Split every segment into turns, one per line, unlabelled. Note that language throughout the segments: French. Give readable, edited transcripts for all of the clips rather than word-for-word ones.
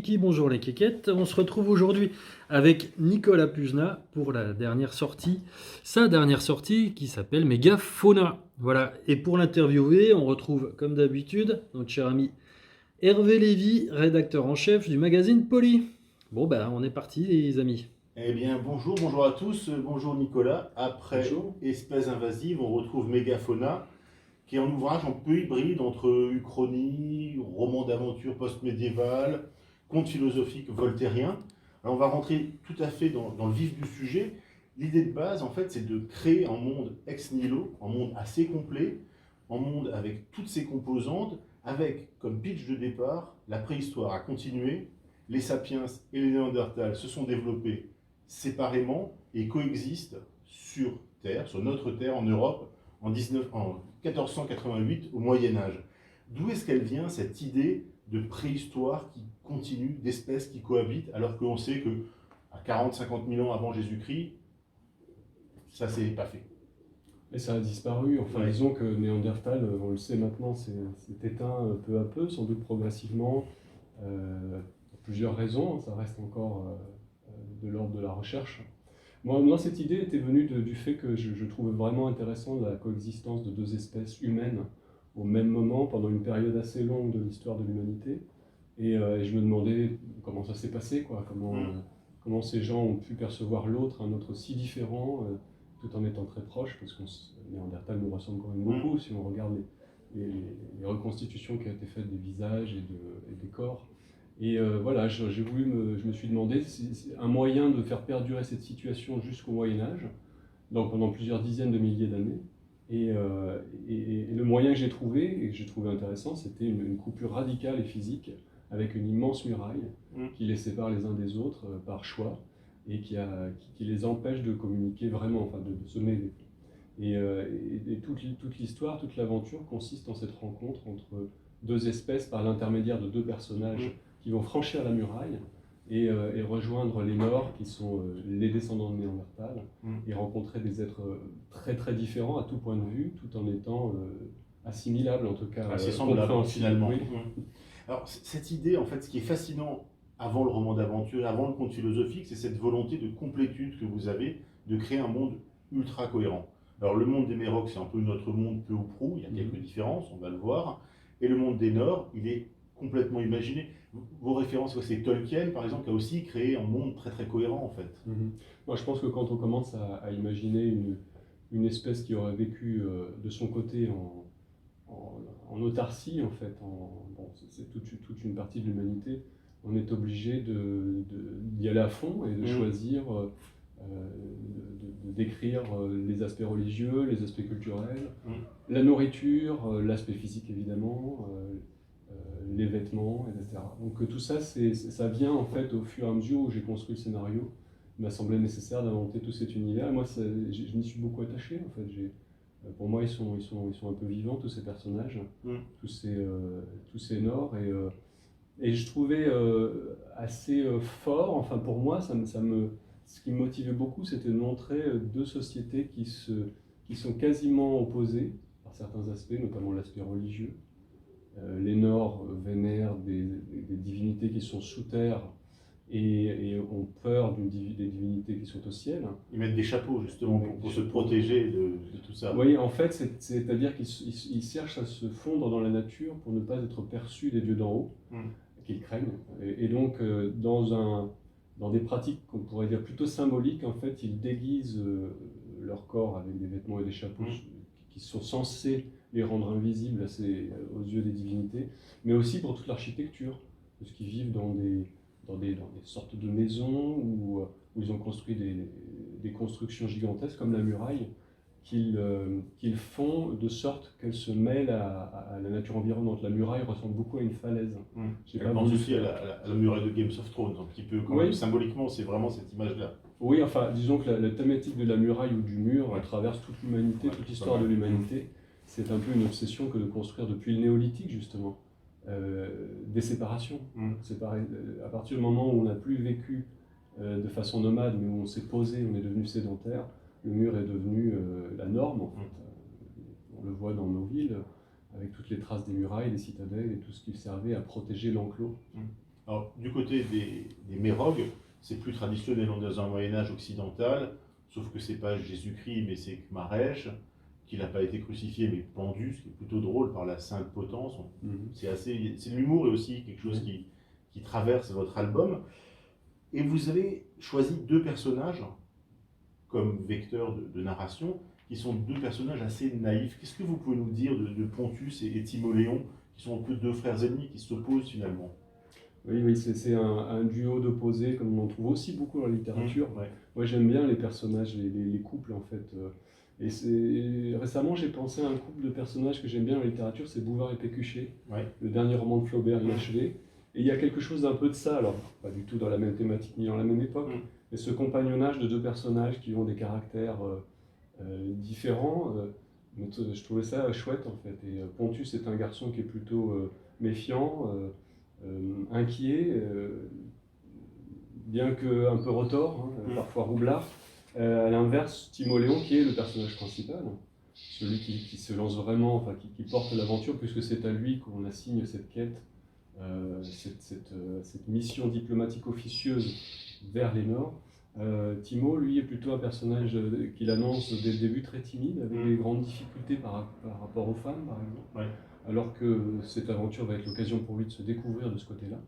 Kiki, bonjour les kékettes. On se retrouve aujourd'hui avec Nicolas Puzna pour sa dernière sortie qui s'appelle Mégafauna. Voilà, et pour l'interviewer, on retrouve comme d'habitude notre cher ami Hervé Lévy, rédacteur en chef du magazine Poly. Bon on est parti les amis.
Eh bien, bonjour à tous, bonjour Nicolas. Après
Bonjour.
Espèces invasives, on retrouve Mégafauna, qui est un ouvrage un peu hybride entre uchronie, roman d'aventure post-médiéval, conte philosophique voltairien. Alors, on va rentrer tout à fait dans le vif du sujet. L'idée de base, en fait, c'est de créer un monde ex nihilo, un monde assez complet, un monde avec toutes ses composantes, avec comme pitch de départ la préhistoire a continué. Les sapiens et les néandertals se sont développés séparément et coexistent sur Terre, sur notre Terre en Europe, en 1488 au Moyen-Âge. D'où est-ce qu'elle vient cette idée de préhistoire qui continue, d'espèces qui cohabitent, alors qu'on sait que à 40-50 000 ans avant Jésus-Christ, ça s'est pas fait.
Et ça a disparu. Enfin,
Ouais.
disons que Néandertal, on le sait maintenant, c'est éteint peu à peu, sans doute progressivement, pour plusieurs raisons. Ça reste encore de l'ordre de la recherche. Moi, cette idée était venue du fait que je trouvais vraiment intéressant la coexistence de deux espèces humaines au même moment, pendant une période assez longue de l'histoire de l'humanité. Et je me demandais comment ça s'est passé, quoi, comment ces gens ont pu percevoir l'autre, un autre si différent, tout en étant très proches, parce que Néandertal nous ressemble quand même beaucoup, si on regarde les reconstitutions qui ont été faites des visages et des corps. Et voilà, je me suis demandé si un moyen de faire perdurer cette situation jusqu'au Moyen-Âge, donc pendant plusieurs dizaines de milliers d'années. Et le moyen que j'ai trouvé, et que j'ai trouvé intéressant, c'était une coupure radicale et physique, avec une immense muraille qui les sépare les uns des autres par choix, et qui les empêche de communiquer vraiment, enfin de se mêler. Et toute l'histoire, toute l'aventure consiste en cette rencontre entre deux espèces par l'intermédiaire de deux personnages qui vont franchir la muraille et rejoindre les Nords, qui sont les descendants de Néandertal, et rencontrer des êtres très très différents à tout point de vue, tout en étant assimilables, en tout cas
Assez semblable finalement.
Oui.
Alors cette idée, en fait, ce qui est fascinant avant le roman d'aventure, avant le conte philosophique, c'est cette volonté de complétude que vous avez, de créer un monde ultra cohérent. Alors le monde des Mérocs, c'est un peu notre monde peu ou prou, il y a quelques différences, on va le voir. Et le monde des Nords, il est complètement imaginé. Vos références, c'est Tolkien, par exemple, qui a aussi créé un monde très très cohérent, en fait.
Moi, je pense que quand on commence à imaginer une espèce qui aurait vécu de son côté en autarcie, en fait, c'est toute une partie de l'humanité, on est obligé d'y aller à fond et de choisir, de décrire les aspects religieux, les aspects culturels, la nourriture, l'aspect physique évidemment, les vêtements, etc. Donc tout ça, ça vient en fait au fur et à mesure où j'ai construit le scénario. Il m'a semblé nécessaire d'inventer tout cet univers. Et moi, je m'y suis beaucoup attaché en fait. Pour moi, ils sont un peu vivants, tous ces personnages, tous ces Nords. Et je trouvais assez fort, enfin pour moi, ce qui me motivait beaucoup, c'était de montrer deux sociétés qui sont quasiment opposées par certains aspects, notamment l'aspect religieux. Les Nords vénèrent des divinités qui sont sous terre et ont peur des divinités qui sont au ciel.
Ils mettent des chapeaux justement pour se protéger de tout ça.
Oui, en fait, c'est-à-dire qu'ils cherchent à se fondre dans la nature pour ne pas être perçus des dieux d'en haut, qu'ils craignent. Et donc, dans des pratiques qu'on pourrait dire plutôt symboliques, en fait, ils déguisent leur corps avec des vêtements et des chapeaux qui sont censés les rendre invisibles aux yeux des divinités, mais aussi pour toute l'architecture, parce qu'ils vivent dans des sortes de maisons où ils ont construit des constructions gigantesques comme la muraille, qu'ils font de sorte qu'elle se mêle à la nature environnante. La muraille ressemble beaucoup à une falaise.
Je pense aussi à la muraille de Game of Thrones, un petit peu, quand même, symboliquement, c'est vraiment cette image-là.
Oui, enfin, disons que la thématique de la muraille ou du mur traverse toute l'humanité, toute l'histoire de l'humanité. C'est un peu une obsession que de construire depuis le néolithique, justement, des séparations. Séparer, à partir du moment où on n'a plus vécu de façon nomade, mais où on s'est posé, on est devenu sédentaire, le mur est devenu la norme, en fait. On le voit dans nos villes, avec toutes les traces des murailles, des citadelles et tout ce qui servait à protéger l'enclos.
Alors, du côté des Mérogues, c'est plus traditionnel, on est dans un Moyen-Âge occidental, sauf que c'est pas Jésus-Christ, mais c'est Khmarèche, qui n'a pas été crucifié, mais pendu, ce qui est plutôt drôle par la Sainte Potence. C'est de l'humour et aussi quelque chose qui traverse votre album. Et vous avez choisi deux personnages comme vecteurs de narration, qui sont deux personnages assez naïfs. Qu'est-ce que vous pouvez nous dire de Pontus et Timoléon, qui sont un peu deux frères ennemis qui s'opposent finalement?
Oui, c'est un duo d'opposés, comme on en trouve aussi beaucoup dans la littérature.
Ouais.
Moi, j'aime bien les personnages, les couples, en fait. Récemment, j'ai pensé à un couple de personnages que j'aime bien dans la littérature, c'est Bouvard et Pécuchet,
Ouais.
le dernier roman de Flaubert inachevé. Et il y a quelque chose d'un peu de ça, alors, pas du tout dans la même thématique ni dans la même époque, mais ce compagnonnage de deux personnages qui ont des caractères différents, je trouvais ça chouette, en fait. Et Pontus est un garçon qui est plutôt méfiant, inquiet, bien qu'un peu retors, parfois roublard. À l'inverse, Timoléon, qui est le personnage principal, celui qui se lance vraiment, enfin qui porte l'aventure, puisque c'est à lui qu'on assigne cette quête, cette mission diplomatique officieuse vers les Nords. Timo, lui, est plutôt un personnage qu'il annonce dès le début très timide, avec des grandes difficultés par rapport aux femmes, par exemple.
Ouais.
Alors que cette aventure va être l'occasion pour lui de se découvrir de ce côté-là.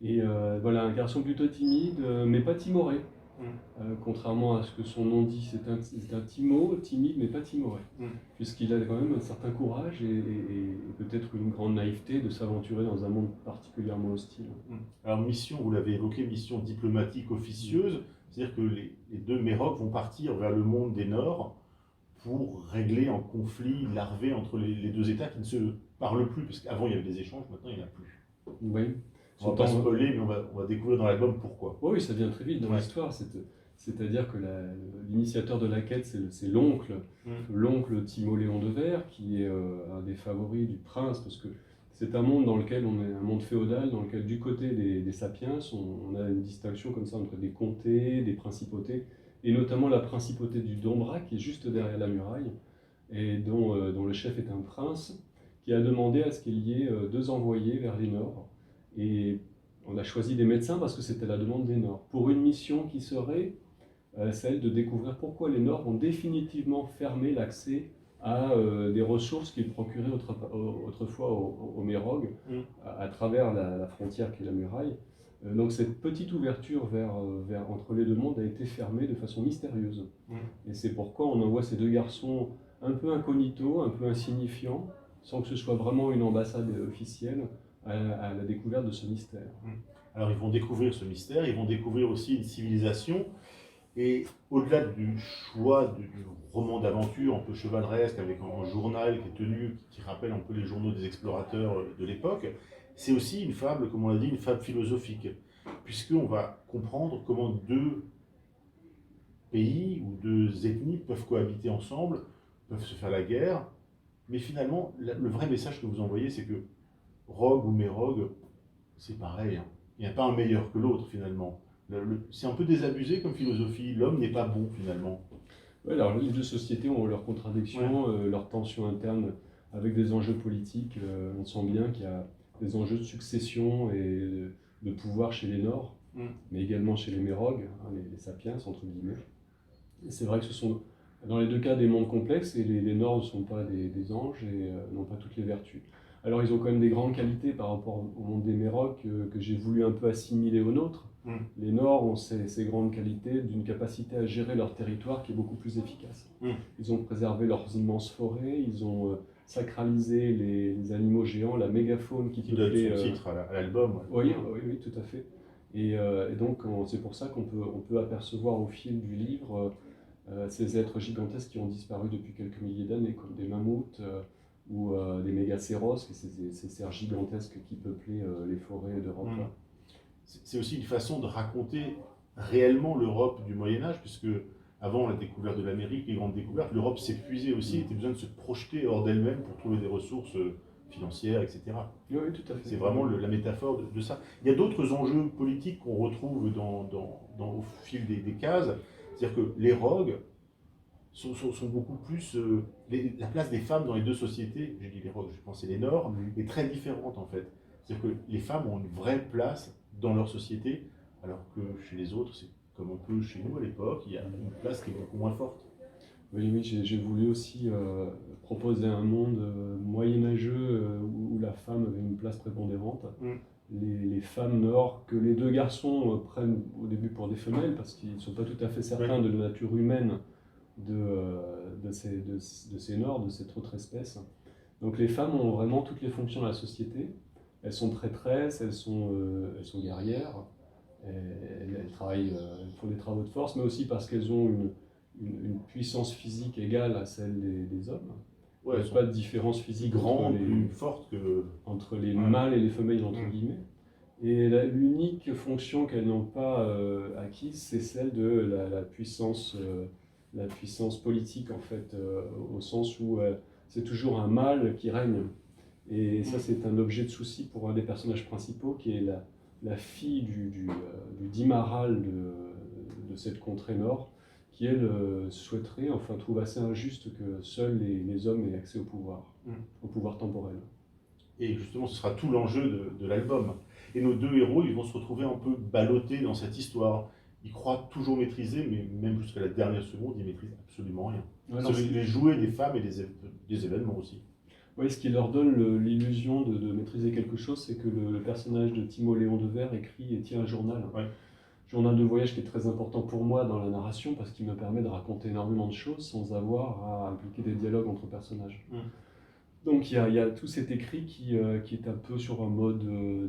Et voilà, un garçon plutôt timide, mais pas timoré. Contrairement à ce que son nom dit, c'est un Timo, timide mais pas timoré. Puisqu'il a quand même un certain courage et peut-être une grande naïveté de s'aventurer dans un monde particulièrement hostile.
Alors mission, vous l'avez évoqué, mission diplomatique officieuse, c'est-à-dire que les deux Mérocs vont partir vers le monde des Nords pour régler un conflit larvé entre les deux États qui ne se parlent plus, parce qu'avant il y avait des échanges, maintenant il n'y en a plus.
Oui.
On va pas spoiler, mais on va découvrir dans l'album pourquoi.
Oui, ça vient très vite dans l'histoire. C'est-à-dire que l'initiateur de la quête, c'est l'oncle Timoléon de Verre, qui est un des favoris du prince, parce que c'est un monde dans lequel on est un monde féodal, dans lequel du côté des sapiens, on a une distinction comme ça entre des comtés, des principautés, et notamment la principauté du Dombra, qui est juste derrière la muraille, et dont le chef est un prince, qui a demandé à ce qu'il y ait deux envoyés vers les Nords. Et on a choisi des médecins parce que c'était la demande des Nords, pour une mission qui serait celle de découvrir pourquoi les Nords ont définitivement fermé l'accès à des ressources qu'ils procuraient autrefois aux Mérogues, à travers la frontière qui est la muraille. Donc cette petite ouverture entre les deux mondes a été fermée de façon mystérieuse. Et c'est pourquoi on envoie ces deux garçons un peu incognito, un peu insignifiants, sans que ce soit vraiment une ambassade officielle, à la découverte de ce mystère.
Alors ils vont découvrir ce mystère, ils vont découvrir aussi une civilisation, et au-delà du choix du roman d'aventure un peu chevaleresque, avec un journal qui est tenu, qui rappelle un peu les journaux des explorateurs de l'époque, c'est aussi une fable, comme on l'a dit, une fable philosophique, puisqu'on va comprendre comment deux pays ou deux ethnies peuvent cohabiter ensemble, peuvent se faire la guerre, mais finalement, le vrai message que vous envoyez, c'est que Rogue ou Mérogue, c'est pareil. Il n'y a pas un meilleur que l'autre finalement. C'est un peu désabusé comme philosophie. L'homme n'est pas bon finalement.
Ouais, alors les deux sociétés ont leurs contradictions, leurs tensions internes avec des enjeux politiques. On sent bien qu'il y a des enjeux de succession et de pouvoir chez les Nords, mais également chez les Mérogues, les sapiens entre guillemets. Et c'est vrai que ce sont dans les deux cas des mondes complexes et les Nords ne sont pas des anges et n'ont pas toutes les vertus. Alors ils ont quand même des grandes qualités par rapport au monde des Mérocs que j'ai voulu un peu assimiler aux nôtres. Les Nords ont ces grandes qualités d'une capacité à gérer leur territoire qui est beaucoup plus efficace. Ils ont préservé leurs immenses forêts, ils ont sacralisé les animaux géants, la mégafaune qui
peuplait... donne son titre à l'album.
Oui, tout à fait. Et donc c'est pour ça qu'on peut apercevoir au fil du livre ces êtres gigantesques qui ont disparu depuis quelques milliers d'années, comme des mammouths, ou des mégacéros, ces cerfs gigantesques qui peuplaient les forêts d'Europe.
C'est aussi une façon de raconter réellement l'Europe du Moyen-Âge, puisque avant la découverte de l'Amérique, les grandes découvertes, l'Europe s'épuisait aussi, était besoin de se projeter hors d'elle-même pour trouver des ressources financières, etc.
Oui, tout à fait.
C'est vraiment la métaphore de ça. Il y a d'autres enjeux politiques qu'on retrouve au fil des cases, c'est-à-dire que les rogues sont beaucoup plus... la place des femmes dans les deux sociétés, j'ai dit les rogues, je pensais les Nords, est très différente en fait. C'est-à-dire que les femmes ont une vraie place dans leur société, alors que chez les autres, c'est comme un peu chez nous à l'époque, il y a une place qui est beaucoup moins forte.
Oui, oui, j'ai voulu aussi proposer un monde moyenâgeux où la femme avait une place prépondérante. Les femmes nord, que les deux garçons prennent au début pour des femelles, parce qu'ils ne sont pas tout à fait certains de la nature humaine de ces nord, de cette autre espèce. Donc les femmes ont vraiment toutes les fonctions de la société. Elles sont prêtresses, elles sont guerrières, elles travaillent, elles font des travaux de force, mais aussi parce qu'elles ont une puissance physique égale à celle des hommes.
Ouais,
Il n'y a pas de différence physique
grande, plus forte que...
entre les mâles et les femelles, entre guillemets. Et l'unique fonction qu'elles n'ont pas acquise, c'est celle de la puissance politique, en fait, au sens où c'est toujours un mâle qui règne. Et ça, c'est un objet de souci pour un des personnages principaux, qui est la fille du Dimaral de cette contrée nord, qui, elle, souhaiterait, enfin, trouve assez injuste que seuls les hommes aient accès au pouvoir temporel.
Et justement, ce sera tout l'enjeu de l'album. Et nos deux héros, ils vont se retrouver un peu ballottés dans cette histoire. Ils croient toujours maîtriser, mais même jusqu'à la dernière seconde, ils maîtrisent absolument rien. Les jouets des femmes et des événements aussi.
Oui, ce qui leur donne l'illusion de maîtriser quelque chose, c'est que le personnage de Timoléon de Ver écrit et tient un journal.
Ouais.
Journal de voyage qui est très important pour moi dans la narration, parce qu'il me permet de raconter énormément de choses sans avoir à impliquer des dialogues entre personnages. Donc il y a tout cet écrit qui est un peu sur un mode,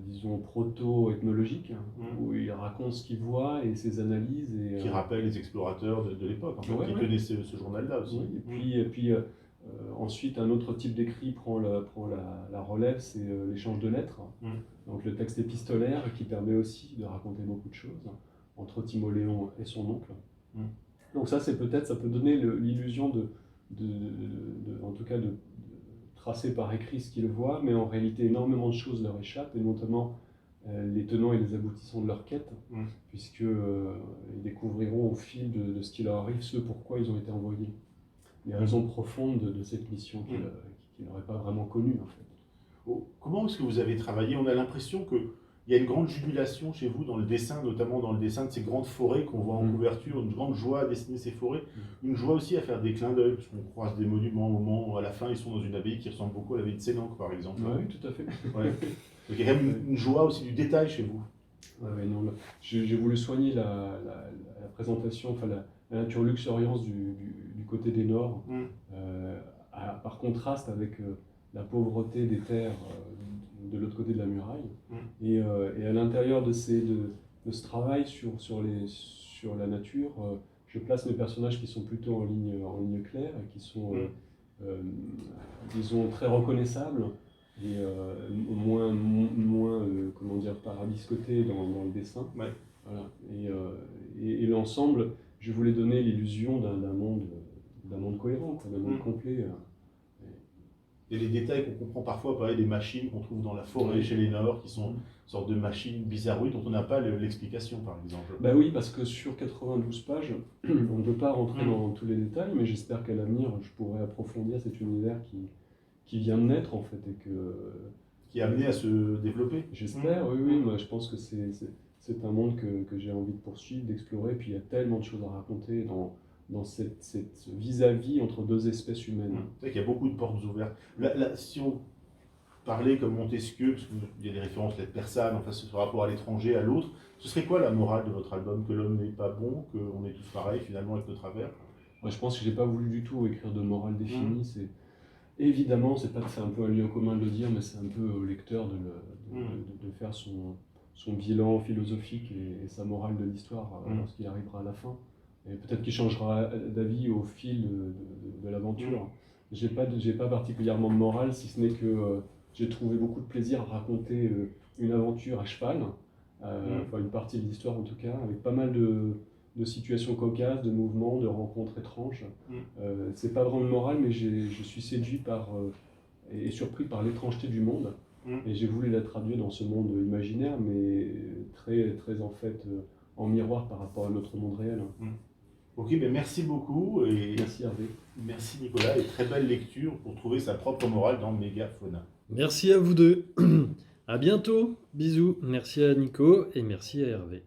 disons, proto-ethnologique, où il raconte ce qu'il voit et ses analyses.
Qui rappelle les explorateurs de l'époque, en fait, qui tenaient ce journal-là aussi.
Oui, et puis ensuite, un autre type d'écrit prend la relève, c'est l'échange de lettres. Donc le texte épistolaire qui permet aussi de raconter beaucoup de choses entre Timoléon et son oncle. Donc ça peut donner l'illusion en tout cas de tracer par écrit ce qu'ils voient, mais en réalité énormément de choses leur échappent, et notamment les tenants et les aboutissants de leur quête, puisqu'ils découvriront au fil de ce qui leur arrive ce pourquoi ils ont été envoyés. Les raisons profondes de cette mission qu'ils n'auraient pas vraiment connues, en fait.
Comment est-ce que vous avez travaillé? On a l'impression qu'il y a une grande jubilation chez vous dans le dessin, notamment dans le dessin de ces grandes forêts qu'on voit en couverture, une grande joie à dessiner ces forêts, une joie aussi à faire des clins d'œil, parce qu'on croise des monuments au moment, à la fin, ils sont dans une abbaye qui ressemble beaucoup à l'abbaye de Sénanque, par exemple.
Oui, tout à fait.
Ouais. Donc il y a quand même une joie aussi du détail chez vous.
Non, j'ai voulu soigner la présentation, enfin la nature luxuriance du côté des Nords, par contraste avec la pauvreté des terres de l'autre côté de la muraille. Et à l'intérieur de ce travail sur la nature, je place mes personnages qui sont plutôt en ligne claire et qui sont, disons, très reconnaissables et moins comment dire, parabiscotés dans le dessin.
Ouais.
Voilà. Et l'ensemble, je voulais donner l'illusion d'un monde cohérent, d'un monde complet.
Et les détails qu'on comprend parfois, pareil, des machines qu'on trouve dans la forêt chez les Nords, qui sont une sorte de machines bizarroïdes dont on n'a pas l'explication, par exemple.
Bah oui, parce que sur 92 pages, on ne peut pas rentrer dans tous les détails, mais j'espère qu'à l'avenir, je pourrai approfondir cet univers qui vient de naître, en fait, et
qui est amené à se développer.
J'espère, oui, moi je pense que c'est un monde que j'ai envie de poursuivre, d'explorer, puis il y a tellement de choses à raconter dans cette vis-à-vis entre deux espèces humaines.
C'est vrai qu'il y a beaucoup de portes ouvertes. Là, si on parlait comme Montesquieu, parce qu'il y a des références lettres persanes, enfin ce rapport à l'étranger, à l'autre, ce serait quoi la morale de votre album? Que l'homme n'est pas bon, qu'on est tous pareils finalement avec nos travers?
Moi, je pense que j'ai pas voulu du tout écrire de morale définie. Évidemment, c'est un peu un lieu commun de le dire, mais c'est un peu au lecteur de faire son bilan philosophique et sa morale de l'histoire lorsqu'il arrivera à la fin. Et peut-être qu'il changera d'avis au fil de l'aventure. J'ai pas particulièrement de morale, si ce n'est que j'ai trouvé beaucoup de plaisir à raconter une aventure à cheval, enfin une partie de l'histoire en tout cas, avec pas mal de situations cocasses, de mouvements, de rencontres étranges. C'est pas vraiment de morale, mais je suis séduit et surpris par l'étrangeté du monde. Et j'ai voulu la traduire dans ce monde imaginaire, mais très, très en fait en miroir par rapport à notre monde réel.
Ok, ben merci beaucoup. Et
merci Hervé.
Merci Nicolas, et très belle lecture pour trouver sa propre morale dans Mégafauna.
Merci à vous deux. À bientôt, bisous, merci à Nico et merci à Hervé.